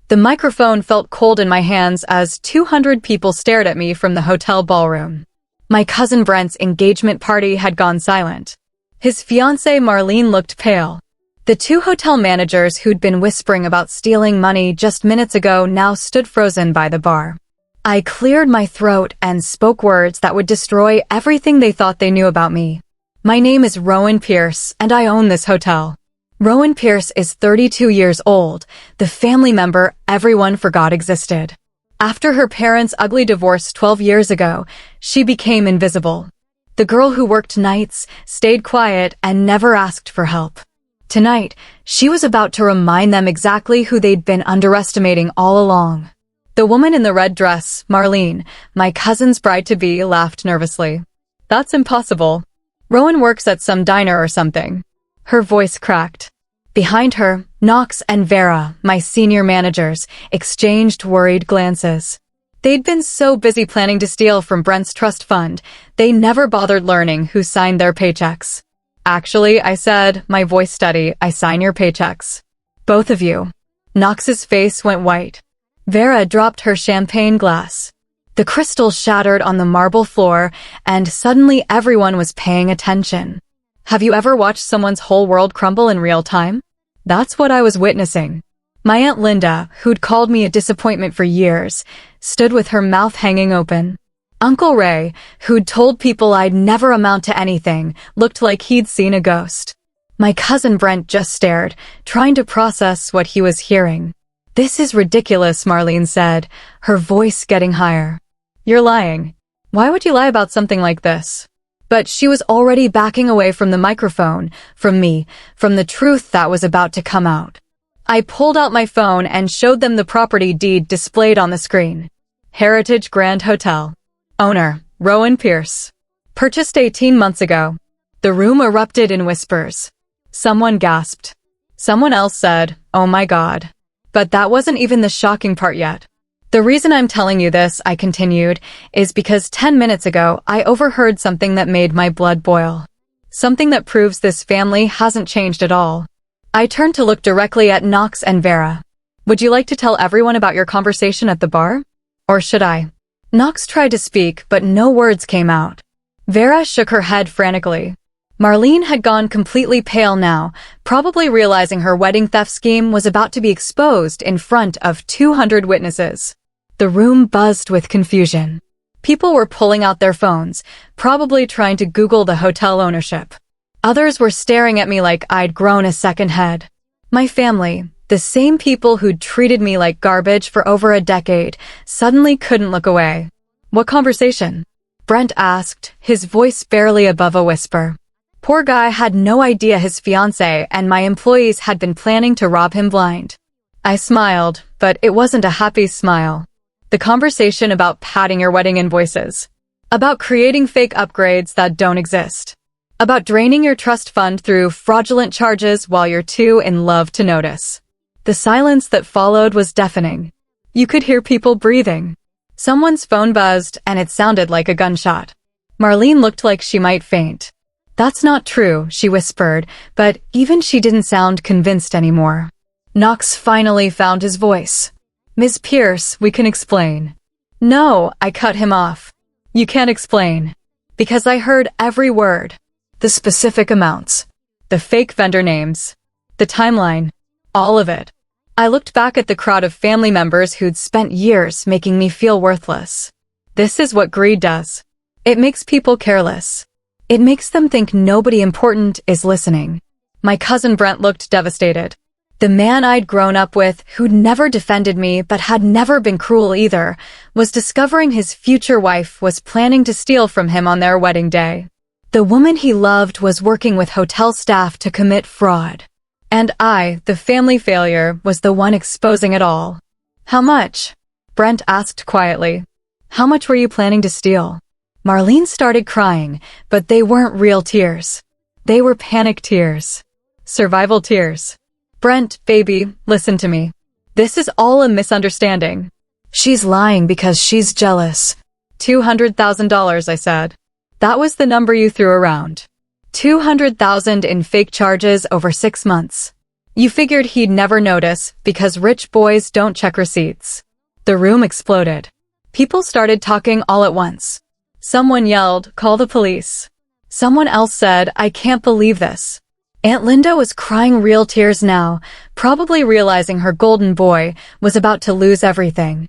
The microphone felt cold in my hands as 200 people stared at me from the hotel ballroom. My cousin Brent's engagement party had gone silent. His fiancée Marlene looked pale. The two hotel managers who'd been whispering about stealing money just minutes ago now stood frozen by the bar. I cleared my throat and spoke words that would destroy everything they thought they knew about me. My name is Rowan Pierce, and I own this hotel. Rowan Pierce is 32 years old, the family member everyone forgot existed. After her parents' ugly divorce 12 years ago, she became invisible. The girl who worked nights, stayed quiet, and never asked for help. Tonight, she was about to remind them exactly who they'd been underestimating all along. The woman in the red dress, Marlene, my cousin's bride-to-be, laughed nervously. That's impossible. Rowan works at some diner or something. Her voice cracked. Behind her, Knox and Vera, my senior managers, exchanged worried glances. They'd been so busy planning to steal from Brent's trust fund, they never bothered learning who signed their paychecks. Actually, I said, my voice steady, I sign your paychecks. Both of you. Knox's face went white. Vera dropped her champagne glass. The crystal shattered on the marble floor, and suddenly everyone was paying attention. Have you ever watched someone's whole world crumble in real time? That's what I was witnessing. My Aunt Linda, who'd called me a disappointment for years, stood with her mouth hanging open. Uncle Ray, who'd told people I'd never amount to anything, looked like he'd seen a ghost. My cousin Brent just stared, trying to process what he was hearing. This is ridiculous, Marlene said, her voice getting higher. You're lying. Why would you lie about something like this? But she was already backing away from the microphone, from me, from the truth that was about to come out. I pulled out my phone and showed them the property deed displayed on the screen. Heritage Grand Hotel. Owner, Rowan Pierce. Purchased 18 months ago. The room erupted in whispers. Someone gasped. Someone else said, "Oh my God." But that wasn't even the shocking part yet. The reason I'm telling you this, I continued, is because 10 minutes ago, I overheard something that made my blood boil. Something that proves this family hasn't changed at all. I turned to look directly at Knox and Vera. Would you like to tell everyone about your conversation at the bar? Or should I? Knox tried to speak, but no words came out. Vera shook her head frantically. Marlene had gone completely pale now, probably realizing her wedding theft scheme was about to be exposed in front of 200 witnesses. The room buzzed with confusion. People were pulling out their phones, probably trying to Google the hotel ownership. Others were staring at me like I'd grown a second head. My family, the same people who'd treated me like garbage for over a decade, suddenly couldn't look away. What conversation? Brent asked, his voice barely above a whisper. Poor guy had no idea his fiancée and my employees had been planning to rob him blind. I smiled, but it wasn't a happy smile. The conversation about padding your wedding invoices. About creating fake upgrades that don't exist. About draining your trust fund through fraudulent charges while you're too in love to notice. The silence that followed was deafening. You could hear people breathing. Someone's phone buzzed and it sounded like a gunshot. Marlene looked like she might faint. That's not true, she whispered, but even she didn't sound convinced anymore. Knox finally found his voice. Ms. Pierce, we can explain. No, I cut him off. You can't explain. Because I heard every word. The specific amounts. The fake vendor names. The timeline. All of it. I looked back at the crowd of family members who'd spent years making me feel worthless. This is what greed does. It makes people careless. It makes them think nobody important is listening. My cousin Brent looked devastated. The man I'd grown up with, who'd never defended me but had never been cruel either, was discovering his future wife was planning to steal from him on their wedding day. The woman he loved was working with hotel staff to commit fraud. And I, the family failure, was the one exposing it all. How much? Brent asked quietly. How much were you planning to steal? Marlene started crying, but they weren't real tears. They were panic tears. Survival tears. Brent, baby, listen to me. This is all a misunderstanding. She's lying because she's jealous. $200,000, I said. That was the number you threw around. $200,000 in fake charges over 6 months. You figured he'd never notice because rich boys don't check receipts. The room exploded. People started talking all at once. Someone yelled, "Call the police." Someone else said, "I can't believe this." Aunt Linda was crying real tears now, probably realizing her golden boy was about to lose everything.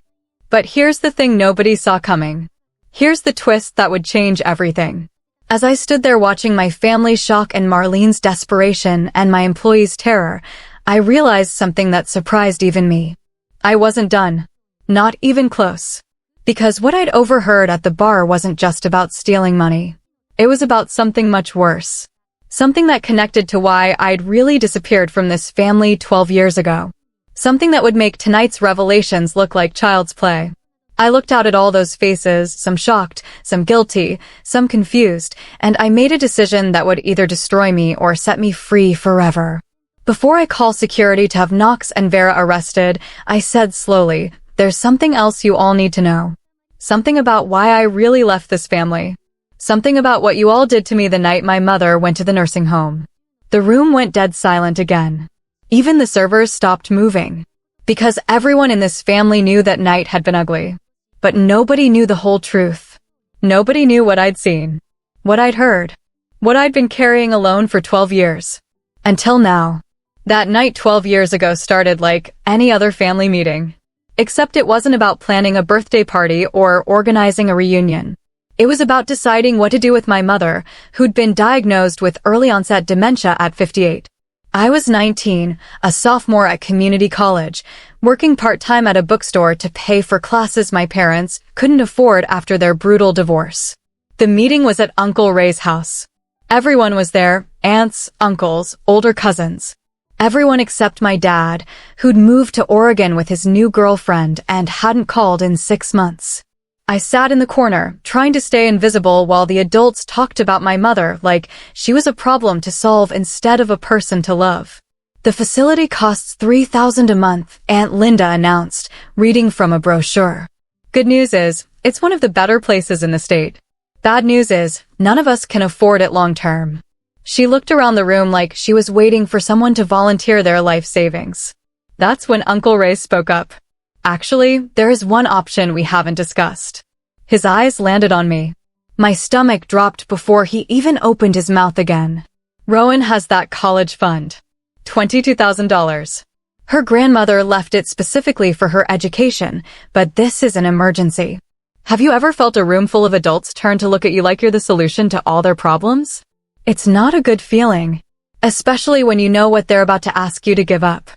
But here's the thing nobody saw coming. Here's the twist that would change everything. As I stood there watching my family's shock and Marlene's desperation and my employees' terror, I realized something that surprised even me. I wasn't done. Not even close. Because what I'd overheard at the bar wasn't just about stealing money. It was about something much worse. Something that connected to why I'd really disappeared from this family 12 years ago. Something that would make tonight's revelations look like child's play. I looked out at all those faces, some shocked, some guilty, some confused, and I made a decision that would either destroy me or set me free forever. Before I call security to have Knox and Vera arrested, I said slowly, "There's something else you all need to know. Something about why I really left this family. Something about what you all did to me the night my mother went to the nursing home." The room went dead silent again. Even the servers stopped moving. Because everyone in this family knew that night had been ugly. But nobody knew the whole truth. Nobody knew what I'd seen. What I'd heard. What I'd been carrying alone for 12 years. Until now. That night 12 years ago started like any other family meeting. Except it wasn't about planning a birthday party or organizing a reunion. It was about deciding what to do with my mother, who'd been diagnosed with early-onset dementia at 58. I was 19, a sophomore at community college, working part-time at a bookstore to pay for classes my parents couldn't afford after their brutal divorce. The meeting was at Uncle Ray's house. Everyone was there, aunts, uncles, older cousins. Everyone except my dad, who'd moved to Oregon with his new girlfriend and hadn't called in 6 months. I sat in the corner, trying to stay invisible while the adults talked about my mother like she was a problem to solve instead of a person to love. "The facility costs $3,000 a month," Aunt Linda announced, reading from a brochure. "Good news is, it's one of the better places in the state. Bad news is, none of us can afford it long term." She looked around the room like she was waiting for someone to volunteer their life savings. That's when Uncle Ray spoke up. "Actually, there is one option we haven't discussed." His eyes landed on me. My stomach dropped before he even opened his mouth again. "Rowan has that college fund. $22,000. Her grandmother left it specifically for her education, but this is an emergency. Have you ever felt a room full of adults turn to look at you like you're the solution to all their problems? It's not a good feeling, especially when you know what they're about to ask you to give up."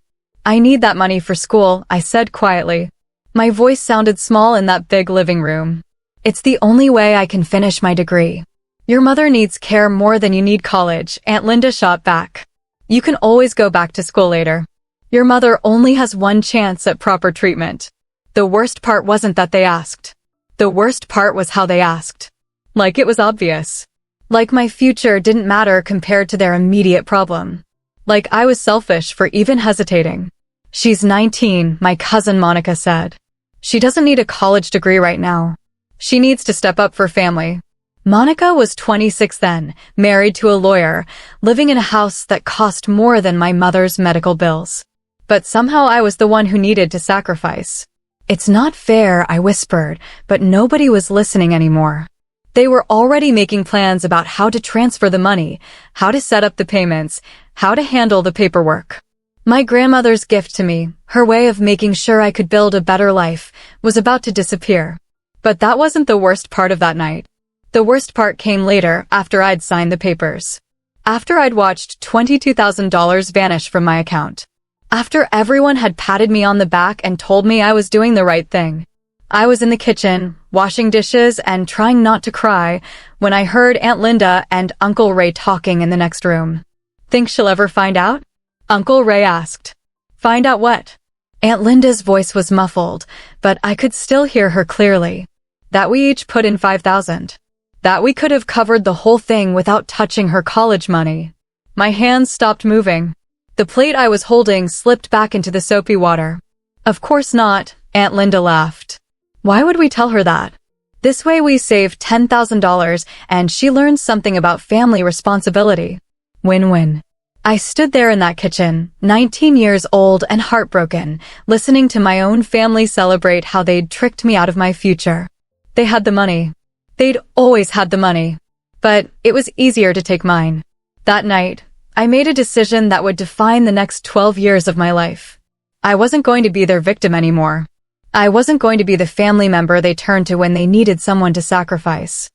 "I need that money for school," I said quietly. My voice sounded small in that big living room. "It's the only way I can finish my degree." "Your mother needs care more than you need college," Aunt Linda shot back. "You can always go back to school later. Your mother only has one chance at proper treatment." The worst part wasn't that they asked. The worst part was how they asked. Like it was obvious. Like my future didn't matter compared to their immediate problem. Like I was selfish for even hesitating. "She's 19, my cousin Monica said. She doesn't need a college degree right now. She needs to step up for family." Monica was 26 then, married to a lawyer, living in a house that cost more than my mother's medical bills. But somehow I was the one who needed to sacrifice. "It's not fair," I whispered, but nobody was listening anymore. They were already making plans about how to transfer the money, how to set up the payments, how to handle the paperwork. My grandmother's gift to me, her way of making sure I could build a better life, was about to disappear. But that wasn't the worst part of that night. The worst part came later, after I'd signed the papers. After I'd watched $22,000 vanish from my account. After everyone had patted me on the back and told me I was doing the right thing. I was in the kitchen, washing dishes and trying not to cry, when I heard Aunt Linda and Uncle Ray talking in the next room. "Think she'll ever find out?" Uncle Ray asked. "Find out what?" Aunt Linda's voice was muffled, but I could still hear her clearly. "That we each put in $5,000. That we could have covered the whole thing without touching her college money." My hands stopped moving. The plate I was holding slipped back into the soapy water. "Of course not," Aunt Linda laughed. "Why would we tell her that? This way we save $10,000 and she learns something about family responsibility. Win-win." I stood there in that kitchen, 19 years old and heartbroken, listening to my own family celebrate how they'd tricked me out of my future. They had the money. They'd always had the money. But it was easier to take mine. That night, I made a decision that would define the next 12 years of my life. I wasn't going to be their victim anymore. I wasn't going to be the family member they turned to when they needed someone to sacrifice.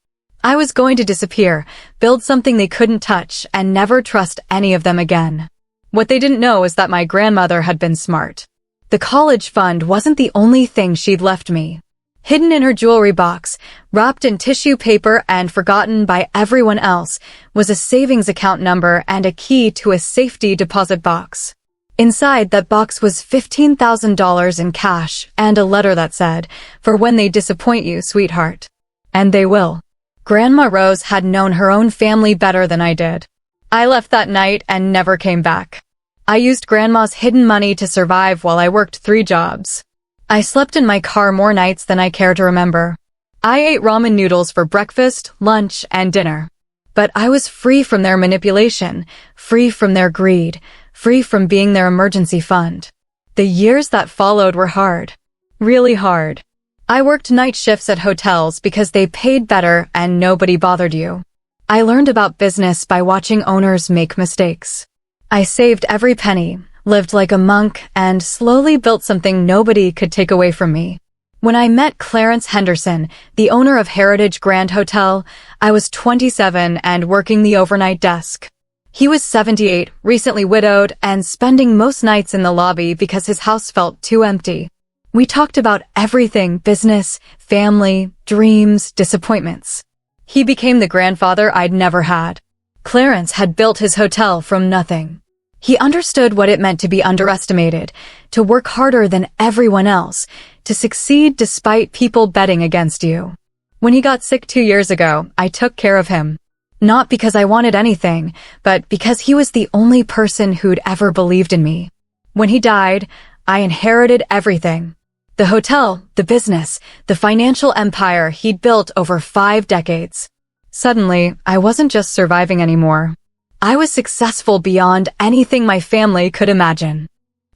I was going to disappear, build something they couldn't touch, and never trust any of them again. What they didn't know is that my grandmother had been smart. The college fund wasn't the only thing she'd left me. Hidden in her jewelry box, wrapped in tissue paper and forgotten by everyone else, was a savings account number and a key to a safety deposit box. Inside that box was $15,000 in cash and a letter that said, "For when they disappoint you, sweetheart." And they will. Grandma Rose had known her own family better than I did. I left that night and never came back. I used Grandma's hidden money to survive while I worked 3 jobs. I slept in my car more nights than I care to remember. I ate ramen noodles for breakfast, lunch, and dinner. But I was free from their manipulation, free from their greed, free from being their emergency fund. The years that followed were hard. Really hard. I worked night shifts at hotels because they paid better and nobody bothered you. I learned about business by watching owners make mistakes. I saved every penny, lived like a monk, and slowly built something nobody could take away from me. When I met Clarence Henderson, the owner of Heritage Grand Hotel, I was 27 and working the overnight desk. He was 78, recently widowed, and spending most nights in the lobby because his house felt too empty. We talked about everything: business, family, dreams, disappointments. He became the grandfather I'd never had. Clarence had built his hotel from nothing. He understood what it meant to be underestimated, to work harder than everyone else, to succeed despite people betting against you. When he got sick 2 years ago, I took care of him. Not because I wanted anything, but because he was the only person who'd ever believed in me. When he died, I inherited everything. The hotel, the business, the financial empire he'd built over 5 decades. Suddenly, I wasn't just surviving anymore. I was successful beyond anything my family could imagine.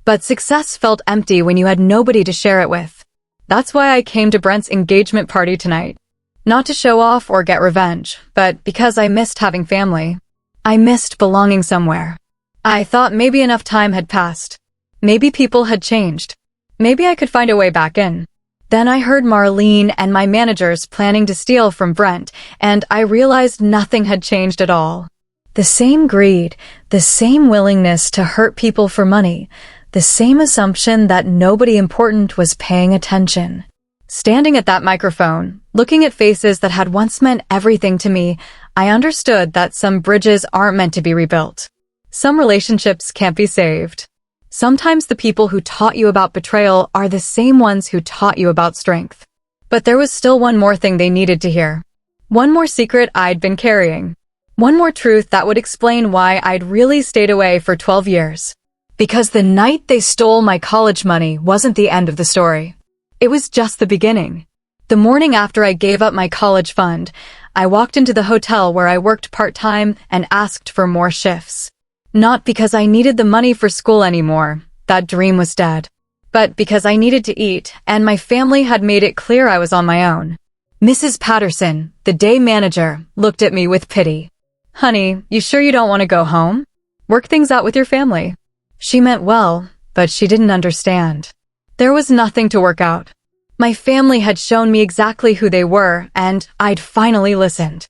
But success felt empty when you had nobody to share it with. That's why I came to Brent's engagement party tonight. Not to show off or get revenge, but because I missed having family. I missed belonging somewhere. I thought maybe enough time had passed. Maybe people had changed. Maybe I could find a way back in. Then I heard Marlene and my managers planning to steal from Brent, and I realized nothing had changed at all. The same greed, the same willingness to hurt people for money, the same assumption that nobody important was paying attention. Standing at that microphone, looking at faces that had once meant everything to me, I understood that some bridges aren't meant to be rebuilt. Some relationships can't be saved. Sometimes the people who taught you about betrayal are the same ones who taught you about strength. But there was still one more thing they needed to hear. One more secret I'd been carrying. One more truth that would explain why I'd really stayed away for 12 years. Because the night they stole my college money wasn't the end of the story. It was just the beginning. The morning after I gave up my college fund, I walked into the hotel where I worked part-time and asked for more shifts. Not because I needed the money for school anymore, that dream was dead, but because I needed to eat, and my family had made it clear I was on my own. Mrs. Patterson, the day manager, looked at me with pity. "Honey, you sure you don't want to go home? Work things out with your family." She meant well, but she didn't understand. There was nothing to work out. My family had shown me exactly who they were, and I'd finally listened.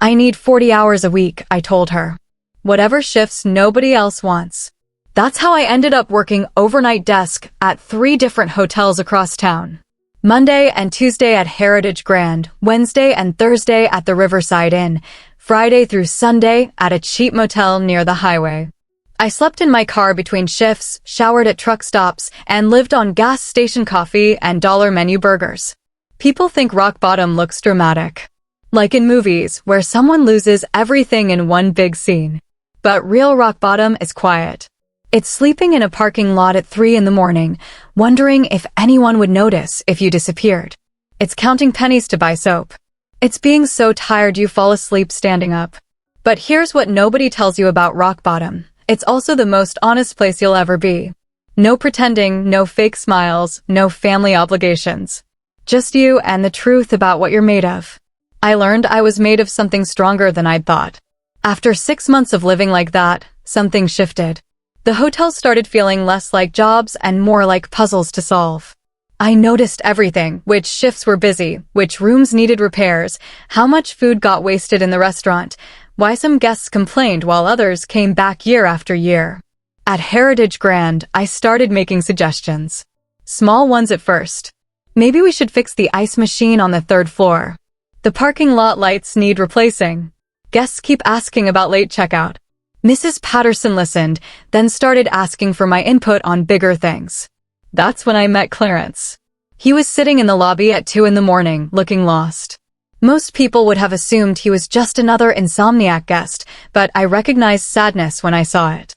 "I need 40 hours a week," I told her. "Whatever shifts nobody else wants." That's how I ended up working overnight desk at 3 different hotels across town. Monday and Tuesday at Heritage Grand, Wednesday and Thursday at the Riverside Inn, Friday through Sunday at a cheap motel near the highway. I slept in my car between shifts, showered at truck stops, and lived on gas station coffee and dollar menu burgers. People think rock bottom looks dramatic. Like in movies, where someone loses everything in one big scene. But real rock bottom is quiet. It's sleeping in a parking lot at 3 in the morning, wondering if anyone would notice if you disappeared. It's counting pennies to buy soap. It's being so tired you fall asleep standing up. But here's what nobody tells you about rock bottom. It's also the most honest place you'll ever be. No pretending, no fake smiles, no family obligations. Just you and the truth about what you're made of. I learned I was made of something stronger than I'd thought. After 6 months of living like that, something shifted. The hotel started feeling less like jobs and more like puzzles to solve. I noticed everything: which shifts were busy, which rooms needed repairs, how much food got wasted in the restaurant, why some guests complained while others came back year after year. At Heritage Grand, I started making suggestions. Small ones at first. Maybe we should fix the ice machine on the 3rd floor. The parking lot lights need replacing. Guests keep asking about late checkout. Mrs. Patterson listened, then started asking for my input on bigger things. That's when I met Clarence. He was sitting in the lobby at 2 in the morning, looking lost. Most people would have assumed he was just another insomniac guest, but I recognized sadness when I saw it.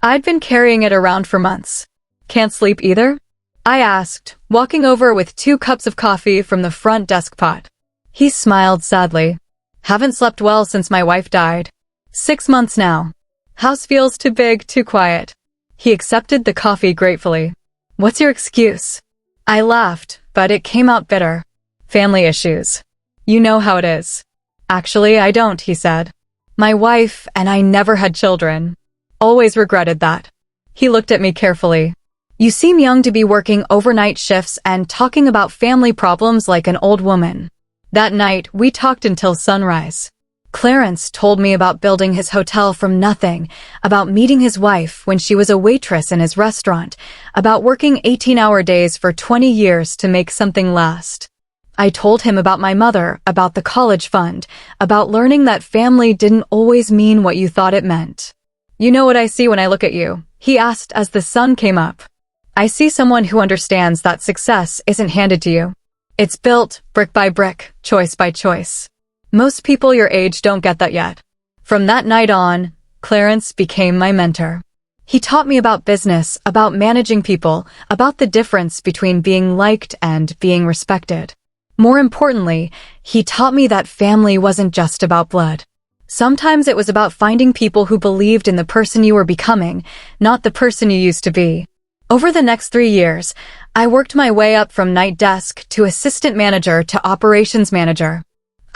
I'd been carrying it around for months. Can't sleep either? I asked, walking over with 2 cups of coffee from the front desk pot. He smiled sadly. Haven't slept well since my wife died. 6 months now. House feels too big, too quiet. He accepted the coffee gratefully. What's your excuse? I laughed, but it came out bitter. Family issues. You know how it is. Actually, I don't, he said. My wife and I never had children. Always regretted that. He looked at me carefully. You seem young to be working overnight shifts and talking about family problems like an old woman. That night, we talked until sunrise. Clarence told me about building his hotel from nothing, about meeting his wife when she was a waitress in his restaurant, about working 18-hour days for 20 years to make something last. I told him about my mother, about the college fund, about learning that family didn't always mean what you thought it meant. You know what I see when I look at you? He asked as the sun came up. I see someone who understands that success isn't handed to you. It's built, brick by brick, choice by choice. Most people your age don't get that yet. From that night on, Clarence became my mentor. He taught me about business, about managing people, about the difference between being liked and being respected. More importantly, he taught me that family wasn't just about blood. Sometimes it was about finding people who believed in the person you were becoming, not the person you used to be. Over the next 3 years, I worked my way up from night desk to assistant manager to operations manager.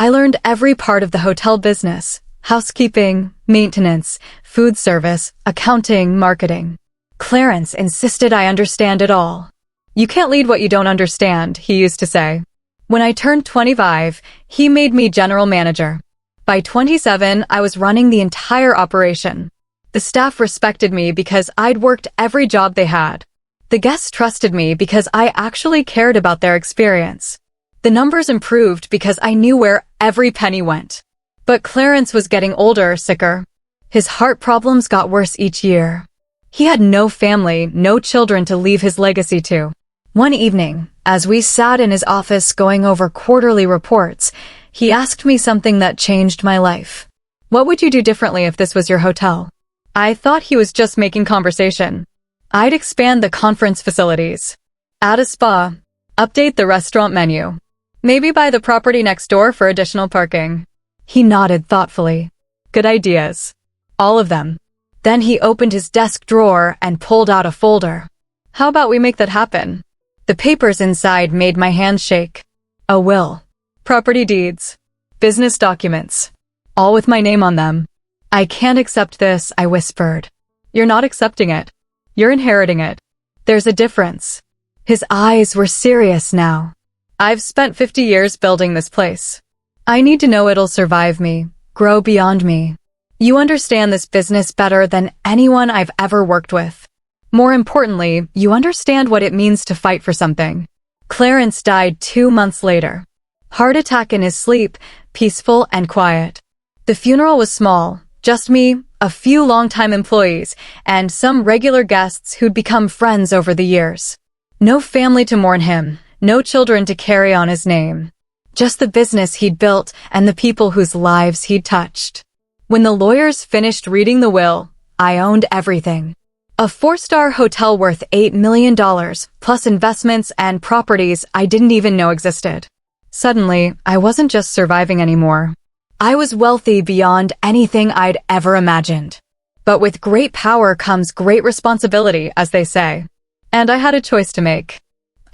I learned every part of the hotel business: housekeeping, maintenance, food service, accounting, marketing. Clarence insisted I understand it all. You can't lead what you don't understand, he used to say. When I turned 25, he made me general manager. By 27, I was running the entire operation. The staff respected me because I'd worked every job they had. The guests trusted me because I actually cared about their experience. The numbers improved because I knew where every penny went. But Clarence was getting older, sicker. His heart problems got worse each year. He had no family, no children to leave his legacy to. One evening, as we sat in his office going over quarterly reports, he asked me something that changed my life. What would you do differently if this was your hotel? I thought he was just making conversation. I'd expand the conference facilities, add a spa, update the restaurant menu. Maybe buy the property next door for additional parking. He nodded thoughtfully. Good ideas. All of them. Then he opened his desk drawer and pulled out a folder. How about we make that happen? The papers inside made my hands shake. A will. Property deeds. Business documents. All with my name on them. I can't accept this, I whispered. You're not accepting it. You're inheriting it. There's a difference. His eyes were serious now. I've spent 50 years building this place. I need to know it'll survive me, grow beyond me. You understand this business better than anyone I've ever worked with. More importantly, you understand what it means to fight for something. Clarence died 2 months later. Heart attack in his sleep, peaceful and quiet. The funeral was small, just me, a few longtime employees, and some regular guests who'd become friends over the years. No family to mourn him. No children to carry on his name. Just the business he'd built and the people whose lives he'd touched. When the lawyers finished reading the will, I owned everything. A 4-star hotel worth $8 million, plus investments and properties I didn't even know existed. Suddenly, I wasn't just surviving anymore. I was wealthy beyond anything I'd ever imagined. But with great power comes great responsibility, as they say. And I had a choice to make.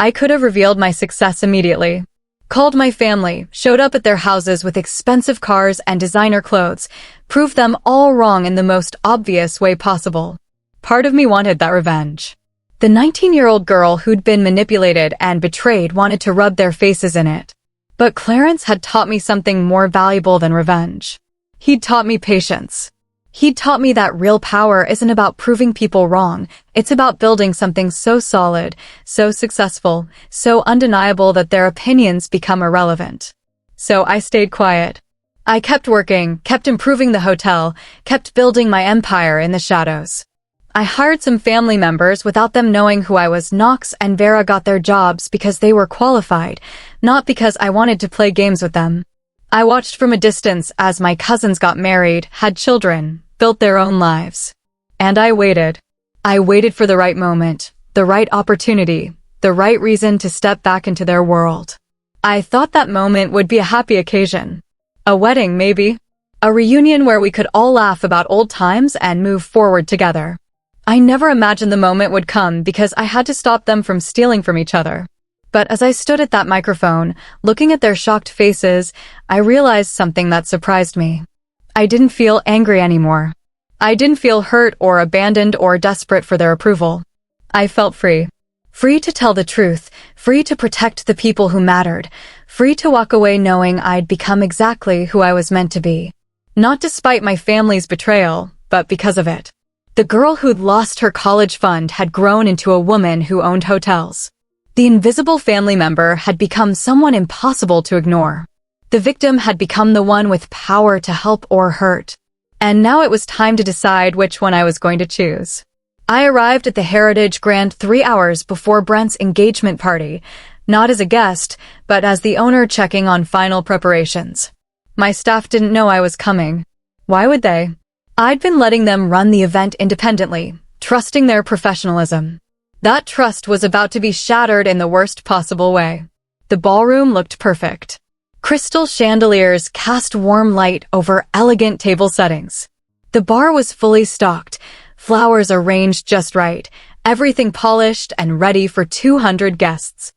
I could have revealed my success immediately. Called my family, showed up at their houses with expensive cars and designer clothes, proved them all wrong in the most obvious way possible. Part of me wanted that revenge. The 19-year-old girl who'd been manipulated and betrayed wanted to rub their faces in it. But Clarence had taught me something more valuable than revenge. He'd taught me patience. He'd taught me that real power isn't about proving people wrong, it's about building something so solid, so successful, so undeniable that their opinions become irrelevant. So I stayed quiet. I kept working, kept improving the hotel, kept building my empire in the shadows. I hired some family members without them knowing who I was. Knox and Vera got their jobs because they were qualified, not because I wanted to play games with them. I watched from a distance as my cousins got married, had children, built their own lives. And I waited. I waited for the right moment, the right opportunity, the right reason to step back into their world. I thought that moment would be a happy occasion. A wedding, maybe. A reunion where we could all laugh about old times and move forward together. I never imagined the moment would come because I had to stop them from stealing from each other. But as I stood at that microphone, looking at their shocked faces, I realized something that surprised me. I didn't feel angry anymore. I didn't feel hurt or abandoned or desperate for their approval. I felt free. Free to tell the truth, free to protect the people who mattered, free to walk away knowing I'd become exactly who I was meant to be. Not despite my family's betrayal, but because of it. The girl who'd lost her college fund had grown into a woman who owned hotels. The invisible family member had become someone impossible to ignore. The victim had become the one with power to help or hurt. And now it was time to decide which one I was going to choose. I arrived at the Heritage Grand 3 hours before Brent's engagement party, not as a guest, but as the owner checking on final preparations. My staff didn't know I was coming. Why would they? I'd been letting them run the event independently, trusting their professionalism. That trust was about to be shattered in the worst possible way. The ballroom looked perfect. Crystal chandeliers cast warm light over elegant table settings. The bar was fully stocked, flowers arranged just right, everything polished and ready for 200 guests.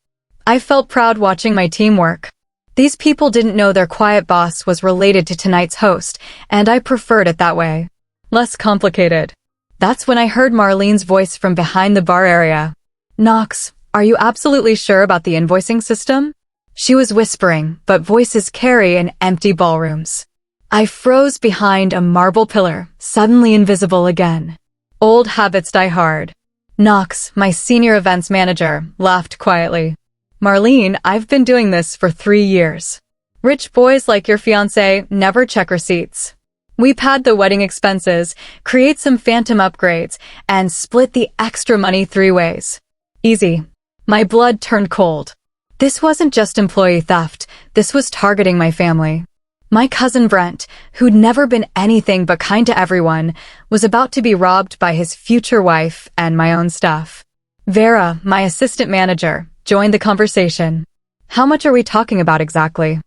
I felt proud watching my team work. These people didn't know their quiet boss was related to tonight's host, and I preferred it that way. Less complicated. That's when I heard Marlene's voice from behind the bar area. "Knox, are you absolutely sure about the invoicing system?" She was whispering, but voices carry in empty ballrooms. I froze behind a marble pillar, suddenly invisible again. Old habits die hard. Knox, my senior events manager, laughed quietly. "Marlene, I've been doing this for 3 years. Rich boys like your fiancé never check receipts. We pad the wedding expenses, create some phantom upgrades, and split the extra money 3 ways. Easy." My blood turned cold. This wasn't just employee theft, this was targeting my family. My cousin Brent, who'd never been anything but kind to everyone, was about to be robbed by his future wife and my own staff. Vera, my assistant manager, joined the conversation. "How much are we talking about exactly?"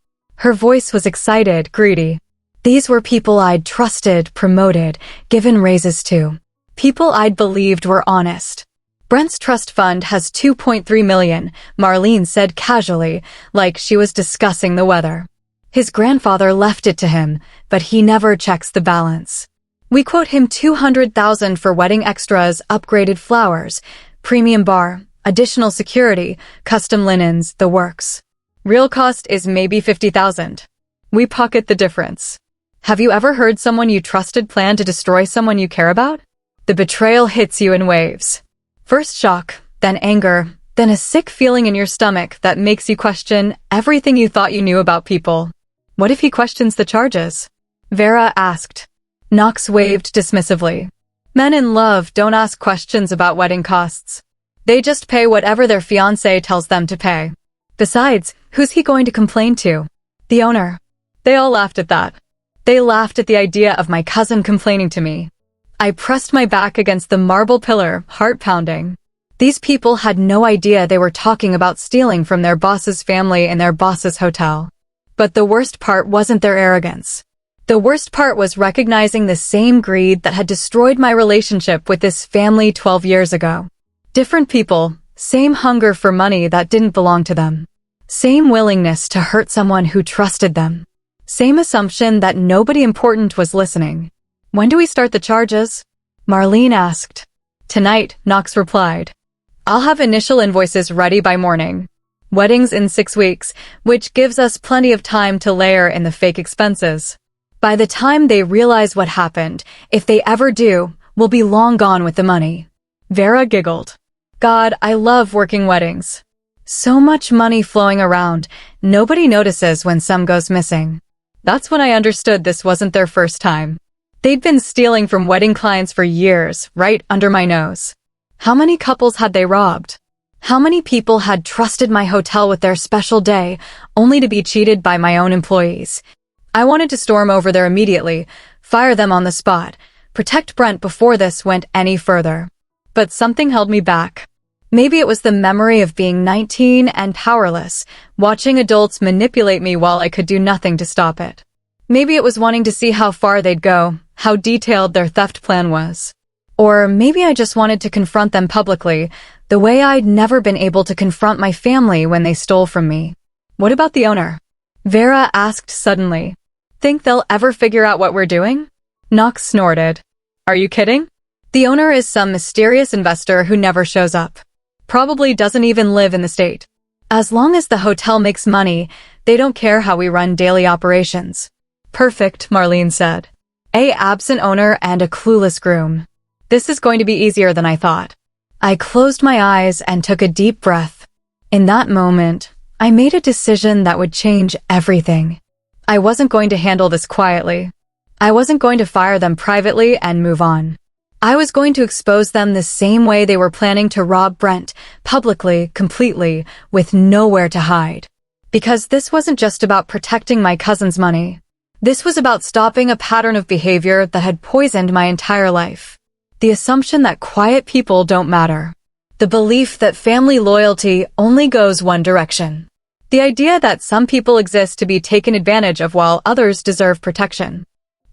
Her voice was excited, greedy. These were people I'd trusted, promoted, given raises to. People I'd believed were honest. "Brent's trust fund has 2.3 million, Marlene said casually, like she was discussing the weather. His grandfather left it to him, but he never checks the balance. We quote him 200,000 for wedding extras, upgraded flowers, premium bar, additional security, custom linens, the works. Real cost is maybe 50,000. We pocket the difference. Have you ever heard someone you trusted plan to destroy someone you care about? The betrayal hits you in waves. First shock, then anger, then a sick feeling in your stomach that makes you question everything you thought you knew about people. What if he questions the charges? Vera asked. Knox waved dismissively. Men in love don't ask questions about wedding costs. They just pay whatever their fiancé tells them to pay. Besides, who's he going to complain to? The owner. They all laughed at that. They laughed at the idea of my cousin complaining to me. I pressed my back against the marble pillar, heart pounding. These people had no idea they were talking about stealing from their boss's family in their boss's hotel. But the worst part wasn't their arrogance. The worst part was recognizing the same greed that had destroyed my relationship with this family 12 years ago. Different people, same hunger for money that didn't belong to them. Same willingness to hurt someone who trusted them. Same assumption that nobody important was listening. "When do we start the charges?" Marlene asked. "Tonight," Knox replied. "I'll have initial invoices ready by morning. Weddings in 6 weeks, which gives us plenty of time to layer in the fake expenses. By the time they realize what happened, if they ever do, we'll be long gone with the money." Vera giggled. "God, I love working weddings. So much money flowing around, nobody notices when some goes missing." That's when I understood this wasn't their first time. They'd been stealing from wedding clients for years, right under my nose. How many couples had they robbed? How many people had trusted my hotel with their special day, only to be cheated by my own employees? I wanted to storm over there immediately, fire them on the spot, protect Brent before this went any further. But something held me back. Maybe it was the memory of being 19 and powerless, watching adults manipulate me while I could do nothing to stop it. Maybe it was wanting to see how far they'd go, how detailed their theft plan was. Or maybe I just wanted to confront them publicly, the way I'd never been able to confront my family when they stole from me. "What about the owner?" Vera asked suddenly. "Think they'll ever figure out what we're doing?" Knox snorted. "Are you kidding? The owner is some mysterious investor who never shows up. Probably doesn't even live in the state. As long as the hotel makes money, they don't care how we run daily operations." "Perfect," Marlene said. "A absent owner and a clueless groom. This is going to be easier than I thought." I closed my eyes and took a deep breath. In that moment, I made a decision that would change everything. I wasn't going to handle this quietly. I wasn't going to fire them privately and move on. I was going to expose them the same way they were planning to rob Brent, publicly, completely, with nowhere to hide. Because this wasn't just about protecting my cousin's money. This was about stopping a pattern of behavior that had poisoned my entire life. The assumption that quiet people don't matter. The belief that family loyalty only goes one direction. The idea that some people exist to be taken advantage of while others deserve protection.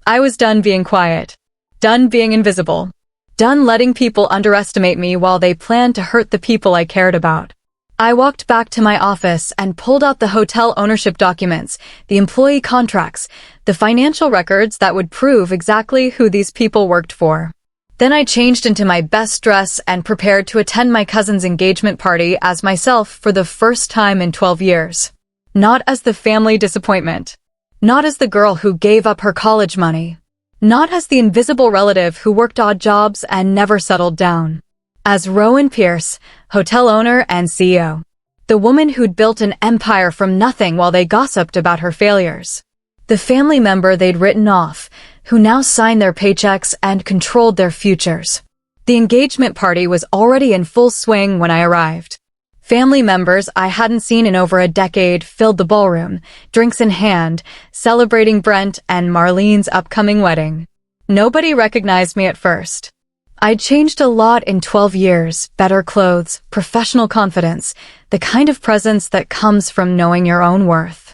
I was done being quiet. Done being invisible. Done letting people underestimate me while they planned to hurt the people I cared about. I walked back to my office and pulled out the hotel ownership documents, the employee contracts, the financial records that would prove exactly who these people worked for. Then I changed into my best dress and prepared to attend my cousin's engagement party as myself for the first time in 12 years. Not as the family disappointment. Not as the girl who gave up her college money. Not as the invisible relative who worked odd jobs and never settled down. As Rowan Pierce, hotel owner and CEO. The woman who'd built an empire from nothing while they gossiped about her failures. The family member they'd written off, who now signed their paychecks and controlled their futures. The engagement party was already in full swing when I arrived. Family members I hadn't seen in over a decade filled the ballroom, drinks in hand, celebrating Brent and Marlene's upcoming wedding. Nobody recognized me at first. I'd changed a lot in 12 years, better clothes, professional confidence, the kind of presence that comes from knowing your own worth.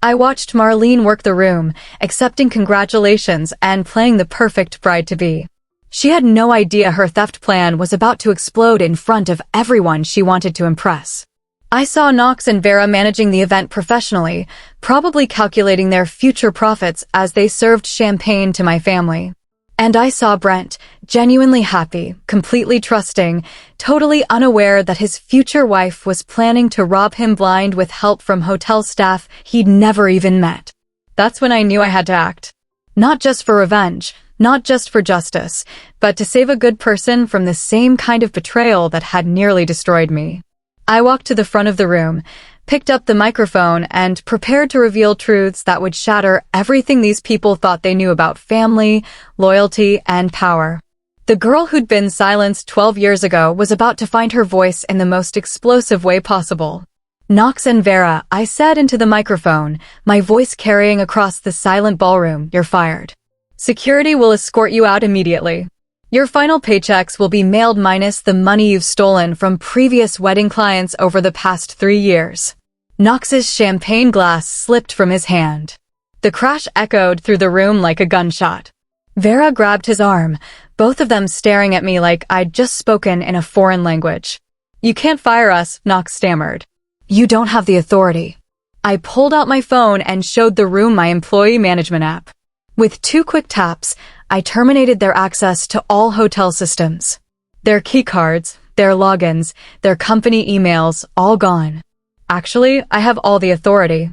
I watched Marlene work the room, accepting congratulations and playing the perfect bride-to-be. She had no idea her theft plan was about to explode in front of everyone she wanted to impress. I saw Knox and Vera managing the event professionally, probably calculating their future profits as they served champagne to my family. And I saw Brent, genuinely happy, completely trusting, totally unaware that his future wife was planning to rob him blind with help from hotel staff he'd never even met. That's when I knew I had to act. Not just for revenge, not just for justice, but to save a good person from the same kind of betrayal that had nearly destroyed me. I walked to the front of the room, picked up the microphone, and prepared to reveal truths that would shatter everything these people thought they knew about family, loyalty, and power. The girl who'd been silenced 12 years ago was about to find her voice in the most explosive way possible. "Knox and Vera," I said into the microphone, my voice carrying across the silent ballroom, "you're fired. Security will escort you out immediately. Your final paychecks will be mailed minus the money you've stolen from previous wedding clients over the past 3 years." Knox's champagne glass slipped from his hand. The crash echoed through the room like a gunshot. Vera grabbed his arm, both of them staring at me like I'd just spoken in a foreign language. "You can't fire us," Knox stammered. "You don't have the authority." I pulled out my phone and showed the room my employee management app. With 2 quick taps, I terminated their access to all hotel systems. Their keycards, their logins, their company emails, all gone. Actually, I have all the authority.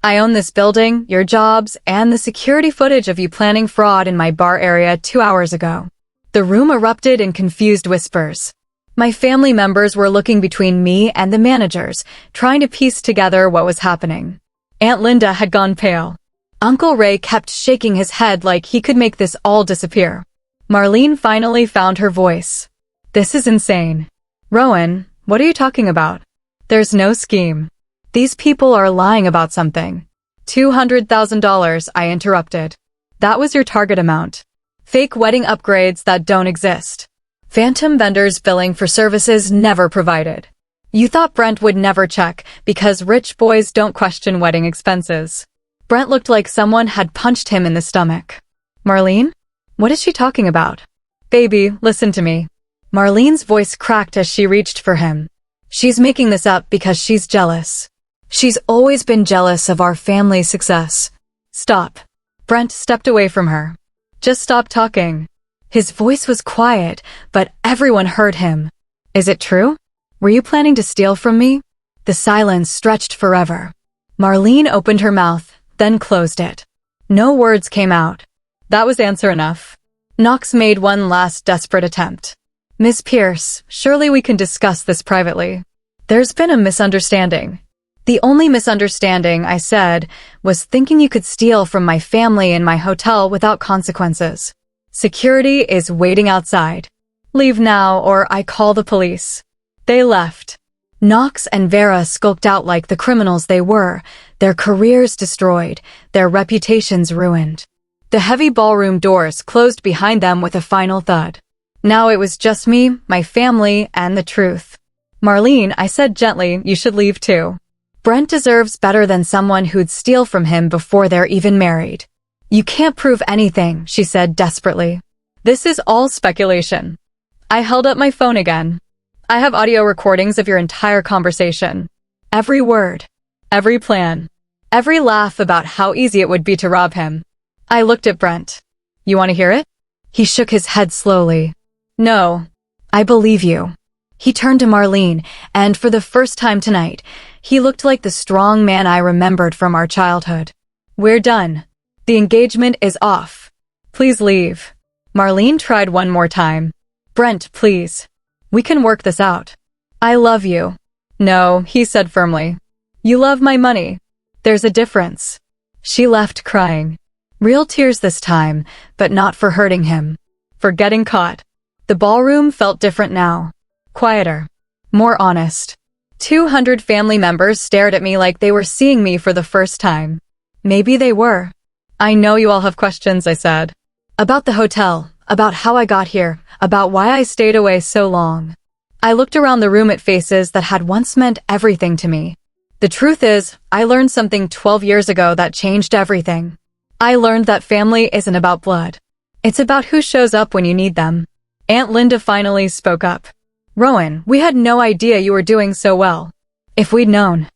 I own this building, your jobs, and the security footage of you planning fraud in my bar area 2 hours ago. The room erupted in confused whispers. My family members were looking between me and the managers, trying to piece together what was happening. Aunt Linda had gone pale. Uncle Ray kept shaking his head like he could make this all disappear. Marlene finally found her voice. "This is insane." "Rowan, what are you talking about?" "There's no scheme. These people are lying about something." $200,000, I interrupted. "That was your target amount. Fake wedding upgrades that don't exist. Phantom vendors billing for services never provided. You thought Brent would never check because rich boys don't question wedding expenses." Brent looked like someone had punched him in the stomach. "Marlene? What is she talking about?" "Baby, listen to me." Marlene's voice cracked as she reached for him. "She's making this up because she's jealous. She's always been jealous of our family's success." "Stop." Brent stepped away from her. "Just stop talking." His voice was quiet, but everyone heard him. "Is it true? Were you planning to steal from me?" The silence stretched forever. Marlene opened her mouth, then closed it. No words came out. That was answer enough. Knox made one last desperate attempt. "Miss Pierce, surely we can discuss this privately. There's been a misunderstanding." "The only misunderstanding," I said, "was thinking you could steal from my family in my hotel without consequences. Security is waiting outside. Leave now or I call the police." They left. Knox and Vera skulked out like the criminals they were, their careers destroyed, their reputations ruined. The heavy ballroom doors closed behind them with a final thud. Now it was just me, my family, and the truth. "Marlene," I said gently, "you should leave too. Brent deserves better than someone who'd steal from him before they're even married." "You can't prove anything," she said desperately. "This is all speculation." I held up my phone again. "I have audio recordings of your entire conversation. Every word. Every plan. Every laugh about how easy it would be to rob him." I looked at Brent. "You want to hear it?" He shook his head slowly. "No. I believe you." He turned to Marlene, and for the first time tonight, he looked like the strong man I remembered from our childhood. "We're done. The engagement is off. Please leave." Marlene tried one more time. "Brent, please. We can work this out. I love you." "No," he said firmly. "You love my money. There's a difference." She left crying. Real tears this time, but not for hurting him. For getting caught. The ballroom felt different now. Quieter. More honest. 200 family members stared at me like they were seeing me for the first time. Maybe they were. "I know you all have questions," I said. "About the hotel, about how I got here, about why I stayed away so long." I looked around the room at faces that had once meant everything to me. The truth is, I learned something 12 years ago that changed everything. I learned that family isn't about blood. It's about who shows up when you need them. Aunt Linda finally spoke up. "Rowan, we had no idea you were doing so well. If we'd known,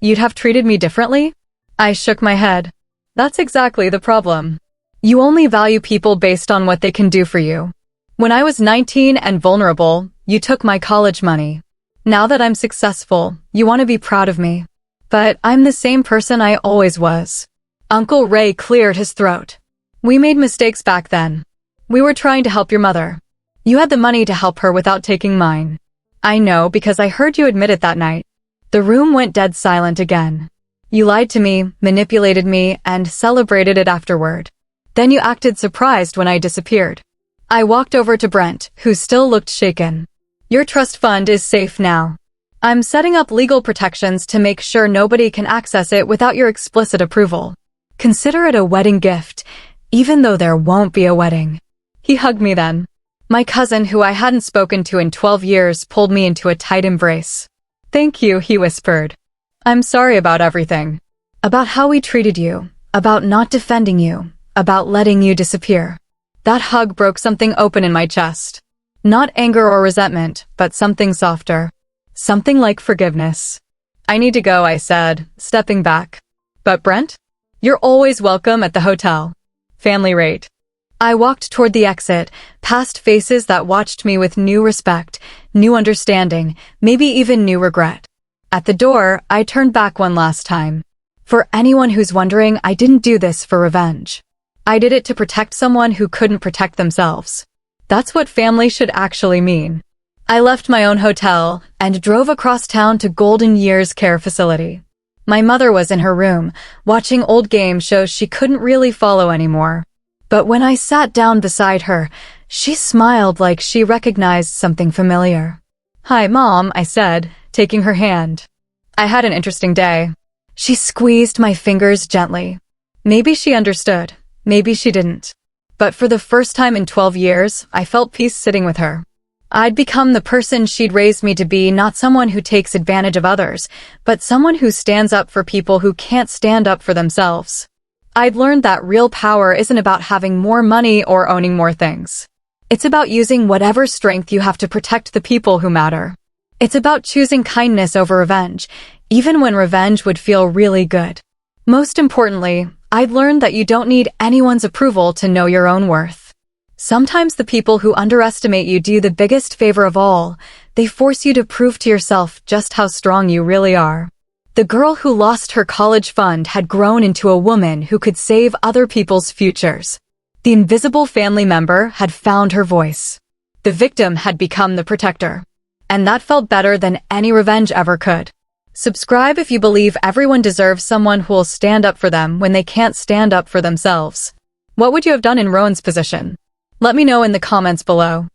you'd have treated me differently?" I shook my head. "That's exactly the problem. You only value people based on what they can do for you. When I was 19 and vulnerable, you took my college money. Now that I'm successful, you want to be proud of me. But I'm the same person I always was." Uncle Ray cleared his throat. "We made mistakes back then. We were trying to help your mother. You had the money to help her without taking mine." "I know because I heard you admit it that night." The room went dead silent again. "You lied to me, manipulated me, and celebrated it afterward. Then you acted surprised when I disappeared." I walked over to Brent, who still looked shaken. "Your trust fund is safe now. I'm setting up legal protections to make sure nobody can access it without your explicit approval. Consider it a wedding gift, even though there won't be a wedding." He hugged me then. My cousin, who I hadn't spoken to in 12 years, pulled me into a tight embrace. "Thank you," he whispered. "I'm sorry about everything. About how we treated you. about not defending you, about letting you disappear. That hug broke something open in my chest. Not anger or resentment, but something softer. Something like forgiveness. I need to go, I said, stepping back. But Brent? You're always welcome at the hotel. Family rate. I walked toward the exit, past faces that watched me with new respect, new understanding, maybe even new regret. At the door, I turned back one last time. For anyone who's wondering, I didn't do this for revenge. I did it to protect someone who couldn't protect themselves. That's what family should actually mean. I left my own hotel and drove across town to Golden Years Care Facility. My mother was in her room, watching old game shows she couldn't really follow anymore. But when I sat down beside her, she smiled like she recognized something familiar. "Hi, Mom," I said, taking her hand. "I had an interesting day." She squeezed my fingers gently. Maybe she understood, maybe she didn't. But for the first time in 12 years, I felt peace sitting with her. I'd become the person she'd raised me to be, not someone who takes advantage of others, but someone who stands up for people who can't stand up for themselves. I'd learned that real power isn't about having more money or owning more things. It's about using whatever strength you have to protect the people who matter. It's about choosing kindness over revenge, even when revenge would feel really good. Most importantly, I'd learned that you don't need anyone's approval to know your own worth. Sometimes the people who underestimate you do you the biggest favor of all. They force you to prove to yourself just how strong you really are. The girl who lost her college fund had grown into a woman who could save other people's futures. The invisible family member had found her voice. The victim had become the protector. And that felt better than any revenge ever could. Subscribe if you believe everyone deserves someone who will stand up for them when they can't stand up for themselves. What would you have done in Rowan's position? Let me know in the comments below.